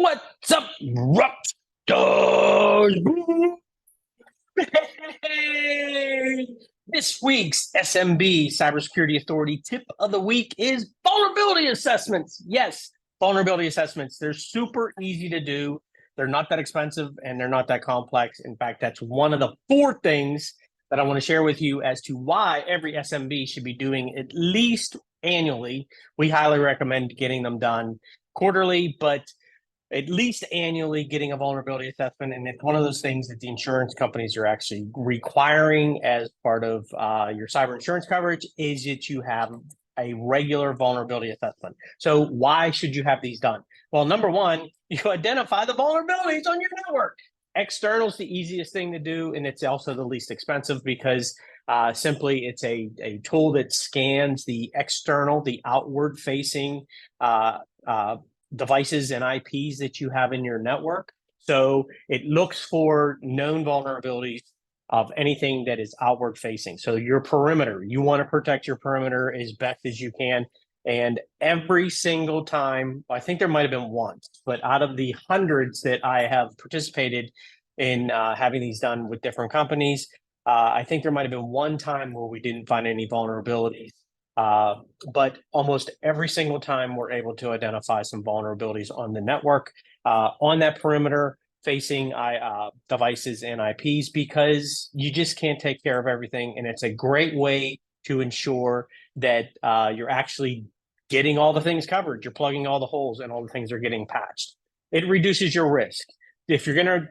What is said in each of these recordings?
What's up, Raptors? Hey! This week's SMB Cybersecurity Authority tip of the week is vulnerability assessments. Yes, vulnerability assessments. They're super easy to do. They're not that expensive and they're not that complex. In fact, that's one of the 4 things that I want to share with you as to why every SMB should be doing at least annually. We highly recommend getting them done quarterly, but at least annually getting a vulnerability assessment. And it's one of those things that the insurance companies are actually requiring as part of your cyber insurance coverage is that you have a regular vulnerability assessment. So why should you have these done? Well, number one, you identify the vulnerabilities on your network. External is the easiest thing to do, and it's also the least expensive because simply it's a tool that scans the external, the outward facing devices and IPs that you have in your network. So it looks for known vulnerabilities of anything that is outward facing. So your perimeter, you want to protect your perimeter as best as you can. And every single time, I think there might have been once, but out of the hundreds that I have participated in having these done with different companies, I think there might have been one time where we didn't find any vulnerabilities. But almost every single time we're able to identify some vulnerabilities on the network, on that perimeter facing devices and IPs, because you just can't take care of everything. And it's a great way to ensure that you're actually getting all the things covered. You're plugging all the holes and all the things are getting patched. It reduces your risk. If you're going to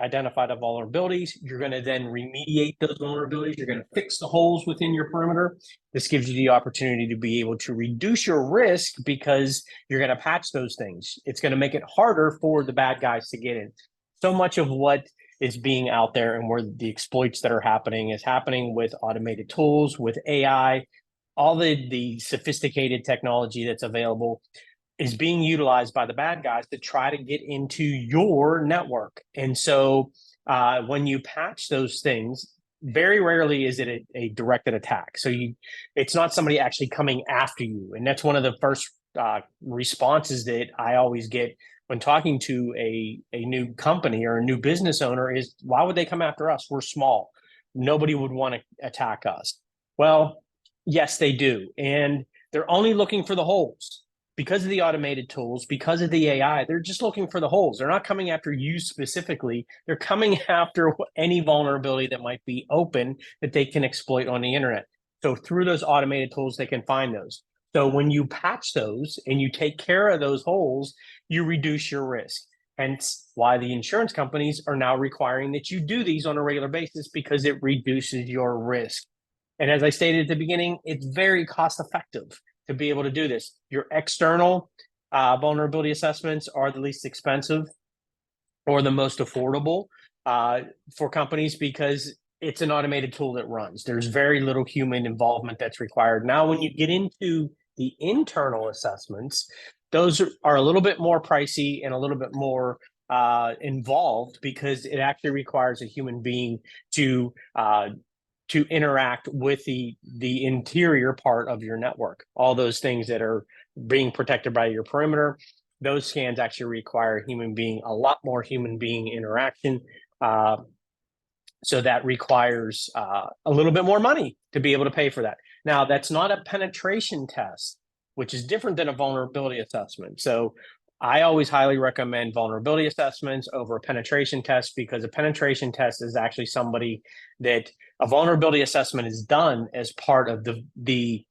identify the vulnerabilities, you're going to then remediate those vulnerabilities. You're going to fix the holes within your perimeter. This gives you the opportunity to be able to reduce your risk because you're going to patch those things. It's going to make it harder for the bad guys to get in. So much of what is being out there and where the exploits that are happening is happening with automated tools, with AI, all the sophisticated technology that's available is being utilized by the bad guys to try to get into your network. And so when you patch those things, very rarely is it a directed attack. So it's not somebody actually coming after you. And that's one of the first responses that I always get when talking to a new company or a new business owner is, why would they come after us? We're small. Nobody would want to attack us. Well, yes, they do. And they're only looking for the holes. Because of the automated tools, because of the AI, they're just looking for the holes. They're not coming after you specifically. They're coming after any vulnerability that might be open that they can exploit on the internet. So through those automated tools, they can find those. So when you patch those and you take care of those holes, you reduce your risk. Hence why the insurance companies are now requiring that you do these on a regular basis because it reduces your risk. And as I stated at the beginning, it's very cost effective to be able to do this. Your external vulnerability assessments are the least expensive or the most affordable for companies because it's an automated tool that runs. There's very little human involvement that's required. Now, when you get into the internal assessments, those are a little bit more pricey and a little bit more involved because it actually requires a human being to interact with the interior part of your network. All those things that are being protected by your perimeter, those scans actually require a lot more human being interaction. So that requires a little bit more money to be able to pay for that. Now, that's not a penetration test, which is different than a vulnerability assessment. So I always highly recommend vulnerability assessments over a penetration test because a penetration test is actually somebody that a vulnerability assessment is done as part of the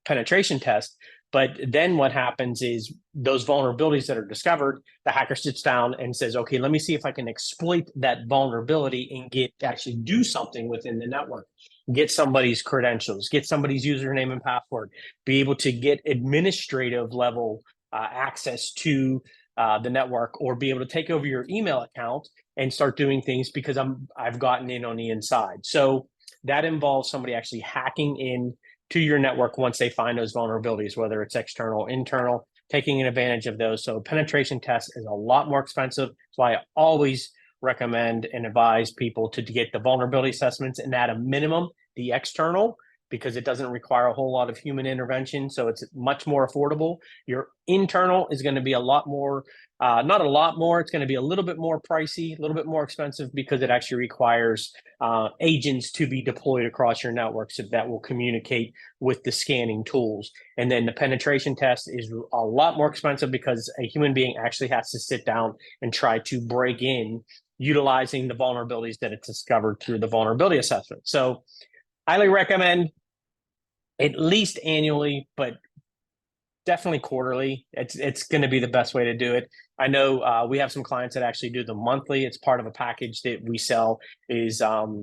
penetration test. But then what happens is those vulnerabilities that are discovered, the hacker sits down and says, okay, let me see if I can exploit that vulnerability and actually do something within the network. Get somebody's credentials, get somebody's username and password, be able to get administrative level access to the network, or be able to take over your email account and start doing things because I've gotten in on the inside. So that involves somebody actually hacking in to your network once they find those vulnerabilities, whether it's external, internal, taking advantage of those. So penetration test is a lot more expensive. That's why I always recommend and advise people to get the vulnerability assessments and at a minimum, the external, because it doesn't require a whole lot of human intervention. So it's much more affordable. Your internal is going to be a lot more, not a lot more, it's going to be a little bit more pricey, a little bit more expensive, because it actually requires agents to be deployed across your network, so that will communicate with the scanning tools. And then the penetration test is a lot more expensive, because a human being actually has to sit down and try to break in utilizing the vulnerabilities that it's discovered through the vulnerability assessment. So highly recommend at least annually, but definitely quarterly. It's going to be the best way to do it. I know we have some clients that actually do the monthly. It's part of a package that we sell, is that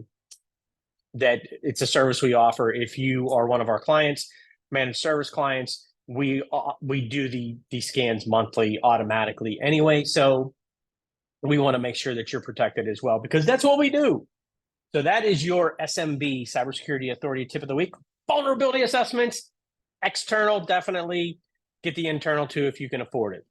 it's a service we offer. If you are one of our clients, managed service clients, we do the scans monthly automatically anyway. So we want to make sure that you're protected as well, because that's what we do. So that is your SMB, Cybersecurity Authority Tip of the Week. Vulnerability assessments, external, definitely. Get the internal too if you can afford it.